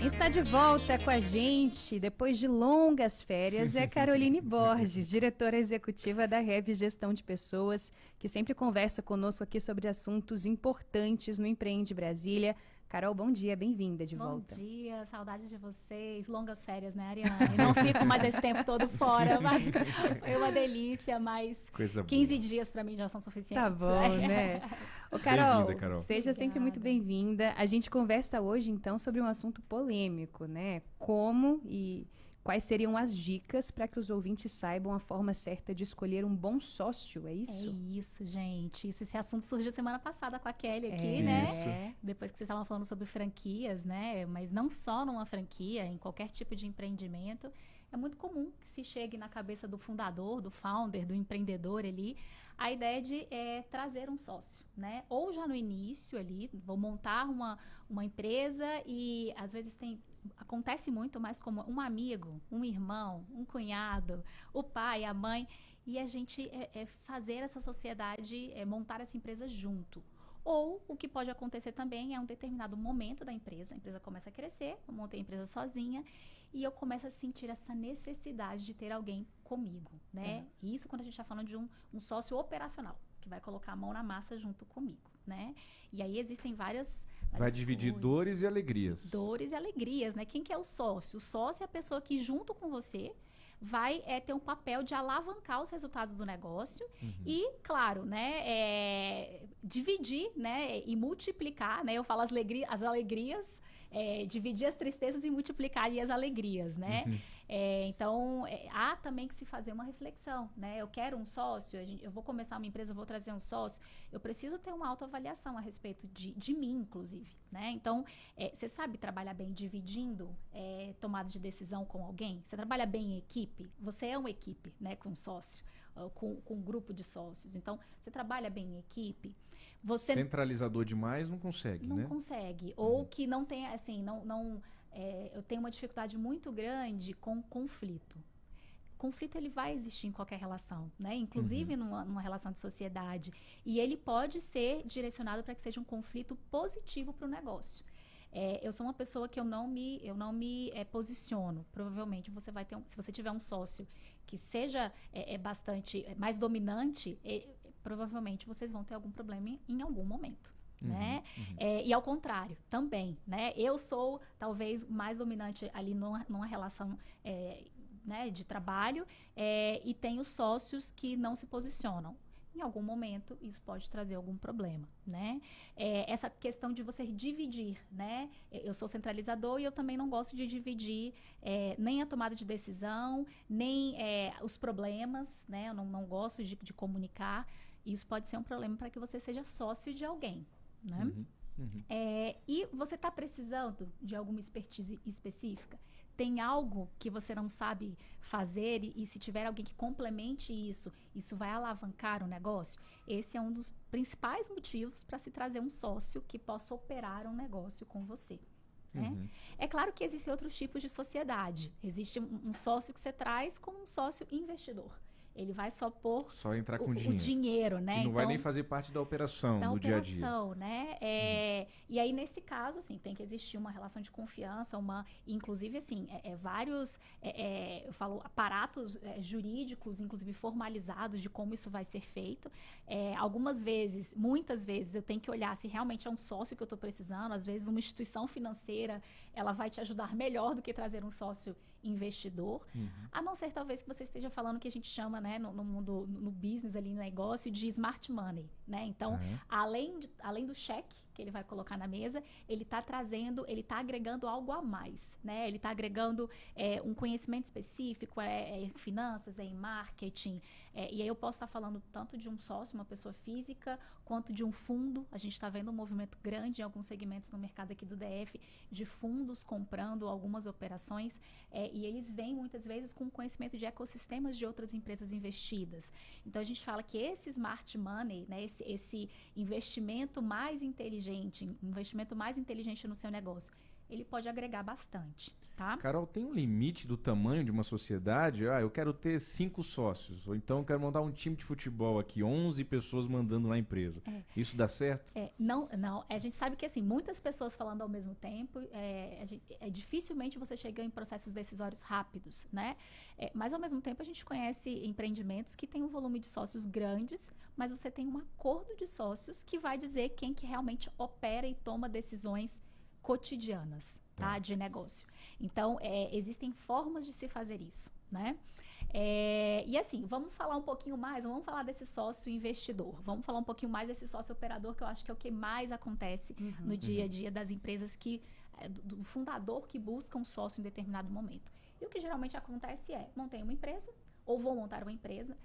Está de volta com a gente, depois de longas férias, é Caroline Borges, diretora executiva da Rev Gestão de Pessoas, que sempre conversa conosco aqui sobre assuntos importantes no Empreende Brasília. Carol, bom dia, bem-vinda de volta. Bom dia, saudade de vocês. Longas férias, né, Ariane? Não fico mais esse tempo todo fora, mas foi uma delícia, mas Coisa 15 boa. dias para mim já são suficientes. Tá bom, né? Ô, Carol, Bem-vinda, Carol. seja sempre muito bem-vinda. A gente conversa hoje, então, sobre um assunto polêmico, né? Como e quais seriam as dicas para que os ouvintes saibam a forma certa de escolher um bom sócio, é isso? É isso, gente. Esse assunto surgiu semana passada com a Kelly aqui, né? Isso. Depois que vocês estavam falando sobre franquias, né? Mas não só numa franquia, em qualquer tipo de empreendimento. É muito comum que se chegue na cabeça do fundador, do founder, do empreendedor ali, a ideia de trazer um sócio, né? Ou já no início ali, vou montar uma empresa e às vezes acontece muito mais como um amigo, um irmão, um cunhado, o pai, a mãe, e a gente fazer essa sociedade, montar essa empresa junto. Ou o que pode acontecer também é um determinado momento da empresa, a empresa começa a crescer, eu montei a empresa sozinha e eu começo a sentir essa necessidade de ter alguém comigo, né? E isso quando a gente está falando de um sócio operacional, que vai colocar a mão na massa junto comigo, né? E aí existem várias Vai dividir coisas. dores e alegrias. Dores e alegrias, né? Quem que é o sócio? O sócio é a pessoa que junto com você vai ter um papel de alavancar os resultados do negócio e, claro, né, dividir, né, e multiplicar, né, eu falo as alegrias, dividir as tristezas e multiplicar ali as alegrias, né? Então, há também que se fazer uma reflexão, né? Eu quero um sócio, eu vou começar uma empresa, eu vou trazer um sócio, eu preciso ter uma autoavaliação a respeito de mim, inclusive, né? Então, você sabe trabalhar bem dividindo tomadas de decisão com alguém? Você trabalha bem em equipe? Você é uma equipe, né, com sócio, com um grupo de sócios. Então, você trabalha bem em equipe. Você Centralizador demais não consegue, não né? consegue. Ou que não tem, assim, eu tenho uma dificuldade muito grande com conflito. Conflito ele vai existir em qualquer relação, né? Inclusive numa relação de sociedade. E ele pode ser direcionado para que seja um conflito positivo para o negócio. Eu sou uma pessoa que eu não me posiciono. Provavelmente você vai ter se você tiver um sócio que seja bastante mais dominante, provavelmente vocês vão ter algum problema em algum momento. Né? E ao contrário, também, né? Eu sou talvez mais dominante ali numa relação né, de trabalho e tenho sócios que não se posicionam. Em algum momento, isso pode trazer algum problema, né? Essa questão de você dividir, né? Eu sou centralizador e eu também não gosto de dividir nem a tomada de decisão, nem os problemas, né? Eu não gosto de comunicar. Isso pode ser um problema para que você seja sócio de alguém, né? E você está precisando de alguma expertise específica? Tem algo que você não sabe fazer e se tiver alguém que complemente isso vai alavancar o negócio? Esse é um dos principais motivos para se trazer um sócio que possa operar um negócio com você. Né? É claro que existem outros tipos de sociedade. Existe um sócio que você traz como um sócio investidor. Ele vai só pôr entrar com o dinheiro, né? E não vai nem fazer parte da operação, no dia a dia. Né? E aí, nesse caso, assim, tem que existir uma relação de confiança, inclusive, assim, vários, eu falo, aparatos jurídicos, inclusive formalizados de como isso vai ser feito. Muitas vezes, eu tenho que olhar se realmente é um sócio que eu estou precisando. Às vezes, uma instituição financeira, ela vai te ajudar melhor do que trazer um sócio investidor. A não ser, talvez, que você esteja falando que a gente chama, né, no mundo, no business ali, no negócio, de smart money, né? Então, além do cheque que ele vai colocar na mesa, ele está agregando algo a mais, né? Ele está agregando um conhecimento específico, em finanças, em marketing, e aí eu posso estar falando tanto de um sócio, uma pessoa física, quanto de um fundo. A gente está vendo um movimento grande em alguns segmentos no mercado aqui do DF, de fundos comprando algumas operações, e eles vêm muitas vezes com conhecimento de ecossistemas de outras empresas investidas. Então, a gente fala que esse smart money, né, esse investimento mais inteligente no seu negócio, ele pode agregar bastante, tá? Carol, tem um limite do tamanho de uma sociedade? Eu quero ter 5 sócios, ou então eu quero montar um time de futebol aqui, 11 pessoas mandando na empresa. Isso dá certo? Não, a gente sabe que assim, muitas pessoas falando ao mesmo tempo, dificilmente você chega em processos decisórios rápidos, né? Mas ao mesmo tempo a gente conhece empreendimentos que têm um volume de sócios grandes, mas você tem um acordo de sócios que vai dizer quem que realmente opera e toma decisões cotidianas, tá? De negócio. Então, existem formas de se fazer isso, né? E assim, vamos falar um pouquinho mais, vamos falar desse sócio investidor, vamos falar um pouquinho mais desse sócio operador, que eu acho que é o que mais acontece no dia a dia das empresas do fundador que busca um sócio em determinado momento. E o que geralmente acontece montei uma empresa, ou vou montar uma empresa,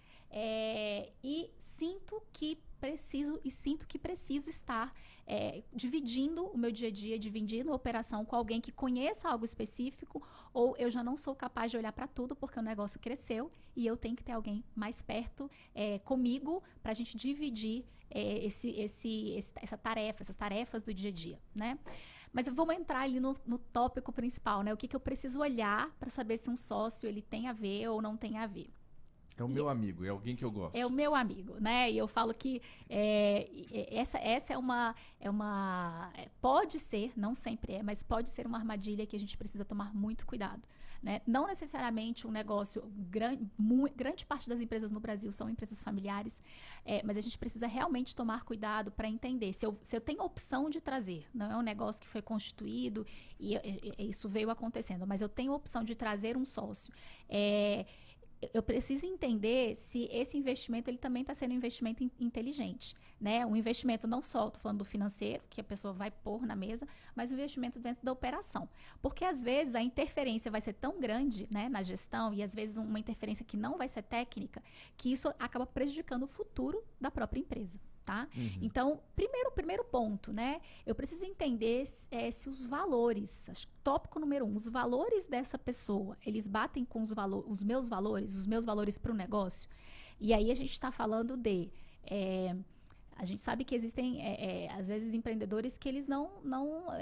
e sinto que preciso estar dividindo o meu dia a dia, dividindo a operação com alguém que conheça algo específico, ou eu já não sou capaz de olhar para tudo porque o negócio cresceu e eu tenho que ter alguém mais perto comigo para a gente dividir essas tarefas do dia a dia, né? Mas vamos entrar ali no tópico principal, né? O que eu preciso olhar para saber se um sócio ele tem a ver ou não tem a ver. É o meu amigo, é alguém que eu gosto. É o meu amigo, né? E eu falo que essa pode ser, não sempre mas pode ser uma armadilha que a gente precisa tomar muito cuidado, né? Não necessariamente um negócio, grande parte das empresas no Brasil são empresas familiares, mas a gente precisa realmente tomar cuidado para entender se eu tenho a opção de trazer, não é um negócio que foi constituído e isso veio acontecendo, mas eu tenho a opção de trazer um sócio. Eu preciso entender se esse investimento ele também está sendo um investimento inteligente, né? Um investimento não só, estou falando do financeiro, que a pessoa vai pôr na mesa, mas um investimento dentro da operação. Porque, às vezes, a interferência vai ser tão grande, né, na gestão, e às vezes uma interferência que não vai ser técnica, que isso acaba prejudicando o futuro da própria empresa. Tá? Então, primeiro ponto, né? Eu preciso entender se os valores, acho que tópico número 1, os valores dessa pessoa, eles batem com os meus valores para o negócio. E aí a gente está falando a gente sabe que existem, às vezes, empreendedores que eles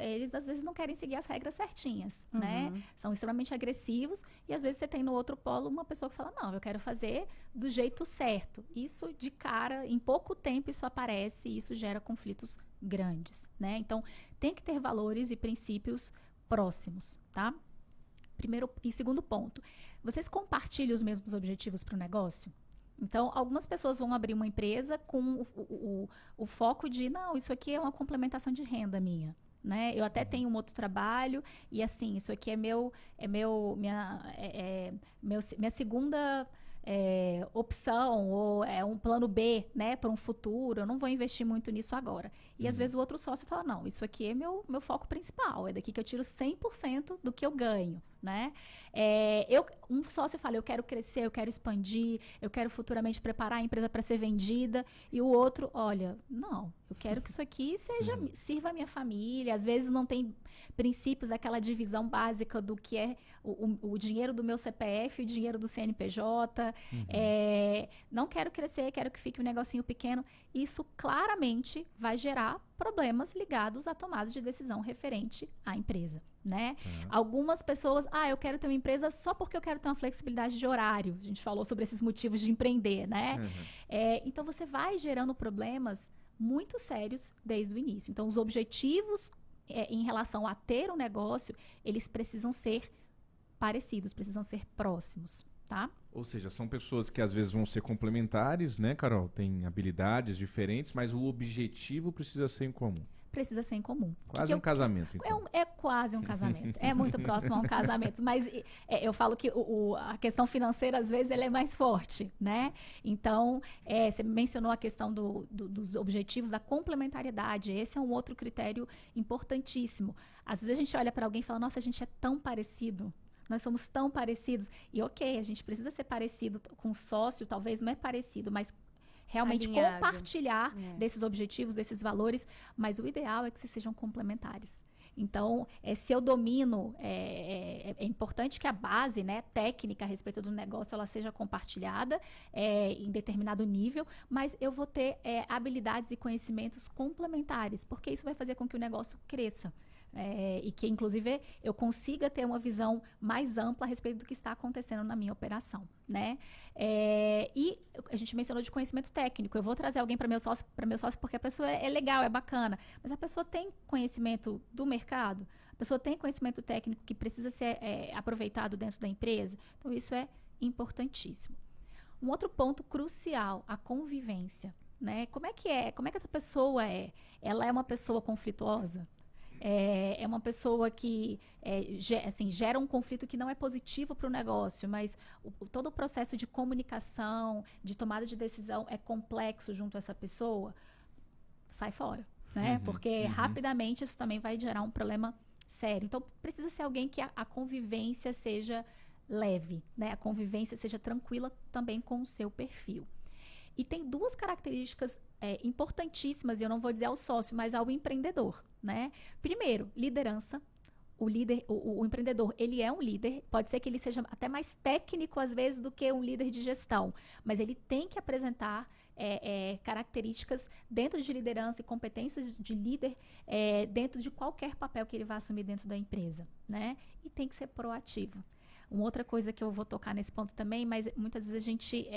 eles às vezes não querem seguir as regras certinhas, né? São extremamente agressivos e às vezes você tem no outro polo uma pessoa que fala, não, eu quero fazer do jeito certo. Isso de cara, em pouco tempo isso aparece e isso gera conflitos grandes, né? Então, tem que ter valores e princípios próximos, tá? Primeiro e segundo ponto, vocês compartilham os mesmos objetivos para o negócio? Então, algumas pessoas vão abrir uma empresa com o foco de, não, isso aqui é uma complementação de renda minha, né? Eu até tenho um outro trabalho e, assim, isso aqui é minha segunda opção ou é um plano B, né, para um futuro. Eu não vou investir muito nisso agora. E, às vezes, o outro sócio fala, não, isso aqui é meu foco principal. É daqui que eu tiro 100% do que eu ganho, né? Um sócio fala, eu quero crescer, eu quero expandir, eu quero futuramente preparar a empresa para ser vendida. E o outro, olha, não, eu quero que isso aqui sirva a minha família. Às vezes não tem princípios, aquela divisão básica do que é o dinheiro do meu CPF e o dinheiro do CNPJ. Não quero crescer, quero que fique um negocinho pequeno. Isso claramente vai gerar problemas ligados à tomada de decisão referente à empresa, né? Algumas pessoas, eu quero ter uma empresa só porque eu quero ter uma flexibilidade de horário. A gente falou sobre esses motivos de empreender, né? Então, você vai gerando problemas muito sérios desde o início. Então, os objetivos em relação a ter um negócio, eles precisam ser parecidos, precisam ser próximos, tá? Ou seja, são pessoas que às vezes vão ser complementares, né, Carol? Tem habilidades diferentes, mas o objetivo precisa ser em comum. Precisa ser em comum. Quase um casamento, então. É quase um casamento. É muito próximo a um casamento. Mas eu falo que a questão financeira, às vezes, ela é mais forte, né? Então, você mencionou a questão dos objetivos, da complementariedade. Esse é um outro critério importantíssimo. Às vezes, a gente olha para alguém e fala, nossa, a gente é tão parecido. Nós somos tão parecidos. E, ok, a gente precisa ser parecido com o sócio, talvez não é parecido, mas realmente alinhado. Compartilhar desses objetivos, desses valores, mas o ideal é que vocês sejam complementares. Então, se eu domino, é importante que a base, né, técnica a respeito do negócio, ela seja compartilhada em determinado nível, mas eu vou ter habilidades e conhecimentos complementares, porque isso vai fazer com que o negócio cresça. e que, inclusive, eu consiga ter uma visão mais ampla a respeito do que está acontecendo na minha operação, né? E a gente mencionou de conhecimento técnico. Eu vou trazer alguém para meu sócio porque a pessoa é legal, é bacana, mas a pessoa tem conhecimento do mercado, a pessoa tem conhecimento técnico que precisa ser aproveitado dentro da empresa. Então, isso é importantíssimo. Um outro ponto crucial, a convivência, né? Como é que essa pessoa é? Ela é uma pessoa conflituosa? É uma pessoa que gera um conflito que não é positivo para o negócio, mas todo o processo de comunicação, de tomada de decisão é complexo junto a essa pessoa? Sai fora, né? Porque rapidamente isso também vai gerar um problema sério. Então, precisa ser alguém que a convivência seja leve, né? A convivência seja tranquila também com o seu perfil. E tem duas características importantíssimas, e eu não vou dizer ao sócio, mas ao empreendedor, né? Primeiro, liderança. O empreendedor, ele é um líder, pode ser que ele seja até mais técnico, às vezes, do que um líder de gestão, mas ele tem que apresentar características dentro de liderança e competências de líder dentro de qualquer papel que ele vá assumir dentro da empresa, né? E tem que ser proativo. Uma outra coisa que eu vou tocar nesse ponto também, mas muitas vezes a gente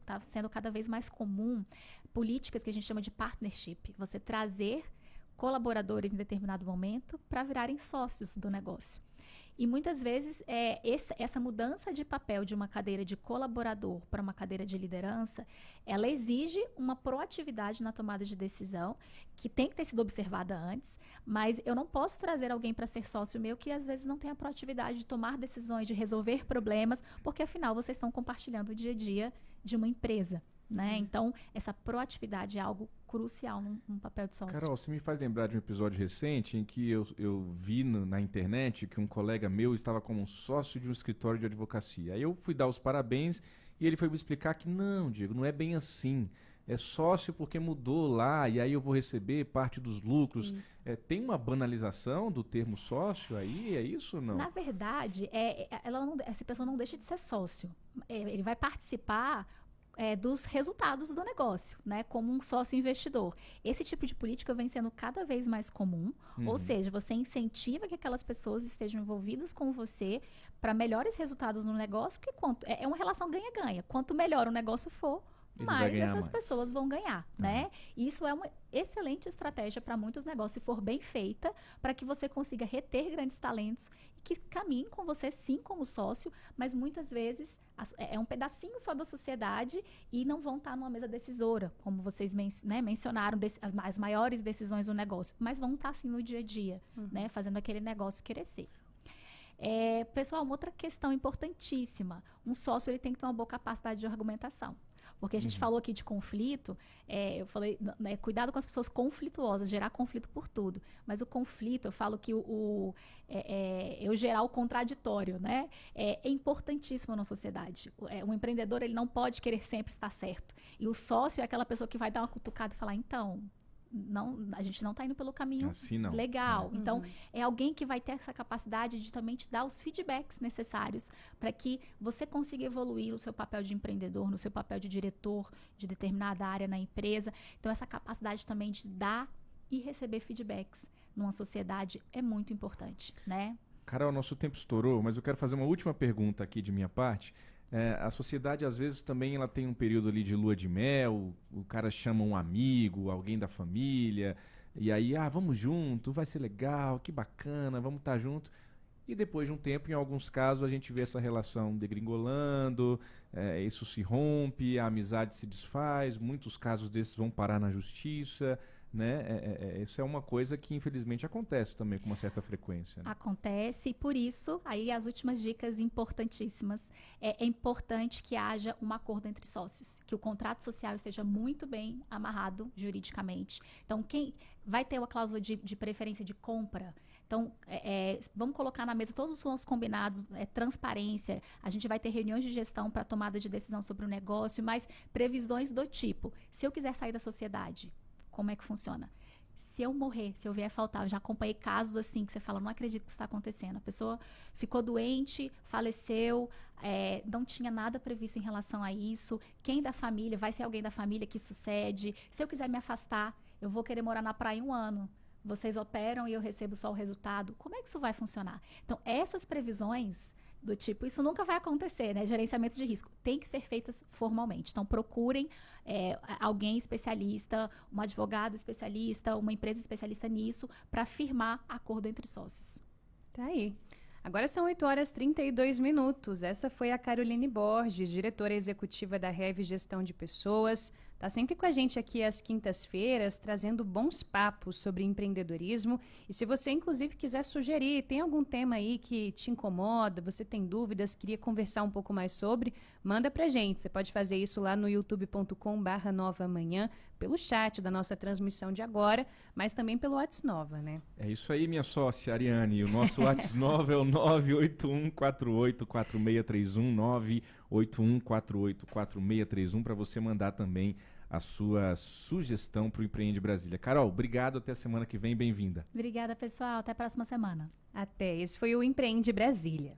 está sendo cada vez mais comum políticas que a gente chama de partnership. Você trazer colaboradores em determinado momento para virarem sócios do negócio. E muitas vezes essa mudança de papel de uma cadeira de colaborador para uma cadeira de liderança, ela exige uma proatividade na tomada de decisão, que tem que ter sido observada antes, mas eu não posso trazer alguém para ser sócio meu que às vezes não tem a proatividade de tomar decisões, de resolver problemas, porque afinal vocês estão compartilhando o dia a dia de uma empresa, né? Então, essa proatividade é algo crucial num papel de sócio. Carol, você me faz lembrar de um episódio recente em que eu vi na internet que um colega meu estava como um sócio de um escritório de advocacia. Aí eu fui dar os parabéns e ele foi me explicar que não, Diego, não é bem assim. É sócio porque mudou lá e aí eu vou receber parte dos lucros. Tem uma banalização do termo sócio aí? É isso ou não? Na verdade, essa pessoa não deixa de ser sócio. Ele vai participar dos resultados do negócio, né, como um sócio investidor. Esse tipo de política vem sendo cada vez mais comum, ou seja, você incentiva que aquelas pessoas estejam envolvidas com você para melhores resultados no negócio, que é uma relação ganha-ganha. Quanto melhor o negócio for, mais essas pessoas vão ganhar, né? E isso é uma excelente estratégia para muitos negócios, se for bem feita, para que você consiga reter grandes talentos e que caminhem com você, sim, como sócio, mas muitas vezes é um pedacinho só da sociedade e não vão estar numa mesa decisora, como vocês mencionaram, as maiores decisões do negócio, mas vão estar, sim, no dia a dia, né? Fazendo aquele negócio crescer. Pessoal, uma outra questão importantíssima, um sócio ele tem que ter uma boa capacidade de argumentação. Porque a gente falou aqui de conflito, eu falei, né, cuidado com as pessoas conflituosas, gerar conflito por tudo. Mas o conflito, eu falo que eu gerar o contraditório, né? É importantíssimo na sociedade. O empreendedor, ele não pode querer sempre estar certo. E o sócio é aquela pessoa que vai dar uma cutucada e falar, então, a gente não está indo pelo caminho assim não. legal. Então, é alguém que vai ter essa capacidade de também te dar os feedbacks necessários para que você consiga evoluir no seu papel de empreendedor, no seu papel de diretor de determinada área na empresa. Então, essa capacidade também de dar e receber feedbacks numa sociedade é muito importante, né? Carol, nosso tempo estourou, mas eu quero fazer uma última pergunta aqui de minha parte. A sociedade, às vezes, também ela tem um período ali de lua de mel, o cara chama um amigo, alguém da família, e aí, vamos junto, vai ser legal, que bacana, vamos estar junto. E depois de um tempo, em alguns casos, a gente vê essa relação degringolando, isso se rompe, a amizade se desfaz, muitos casos desses vão parar na justiça, né? Isso é uma coisa que infelizmente acontece também com uma certa frequência, né? Acontece, e por isso, aí as últimas dicas importantíssimas, é importante que haja um acordo entre sócios, que o contrato social esteja muito bem amarrado juridicamente. Então, quem vai ter uma cláusula de preferência de compra? Então, vamos colocar na mesa todos os nossos combinados, transparência, a gente vai ter reuniões de gestão para tomada de decisão sobre o negócio, mas previsões do tipo, se eu quiser sair da sociedade, como é que funciona? Se eu morrer, se eu vier faltar, eu já acompanhei casos assim que você fala, não acredito que isso está acontecendo. A pessoa ficou doente, faleceu, não tinha nada previsto em relação a isso. Quem da família, vai ser alguém da família que sucede. Se eu quiser me afastar, eu vou querer morar na praia 1 ano. vocês operam e eu recebo só o resultado. Como é que isso vai funcionar? Então, essas previsões do tipo, isso nunca vai acontecer, né? Gerenciamento de risco tem que ser feitas formalmente. Então, procurem alguém especialista, um advogado especialista, uma empresa especialista nisso, para firmar acordo entre sócios. Tá aí. Agora são 8h32. Essa foi a Caroline Borges, diretora executiva da Rev Gestão de Pessoas. Está sempre com a gente aqui às quintas-feiras, trazendo bons papos sobre empreendedorismo. E se você, inclusive, quiser sugerir, tem algum tema aí que te incomoda, você tem dúvidas, queria conversar um pouco mais sobre, manda pra gente. Você pode fazer isso lá no youtube.com/novamanhã, pelo chat da nossa transmissão de agora, mas também pelo WhatsApp Nova, né? É isso aí, minha sócia, Ariane. O nosso WhatsApp Nova é o 981484631, 981484631, para você mandar também a sua sugestão para o Empreende Brasília. Carol, obrigado, até a semana que vem, bem-vinda. Obrigada, pessoal. Até a próxima semana. Até. Esse foi o Empreende Brasília.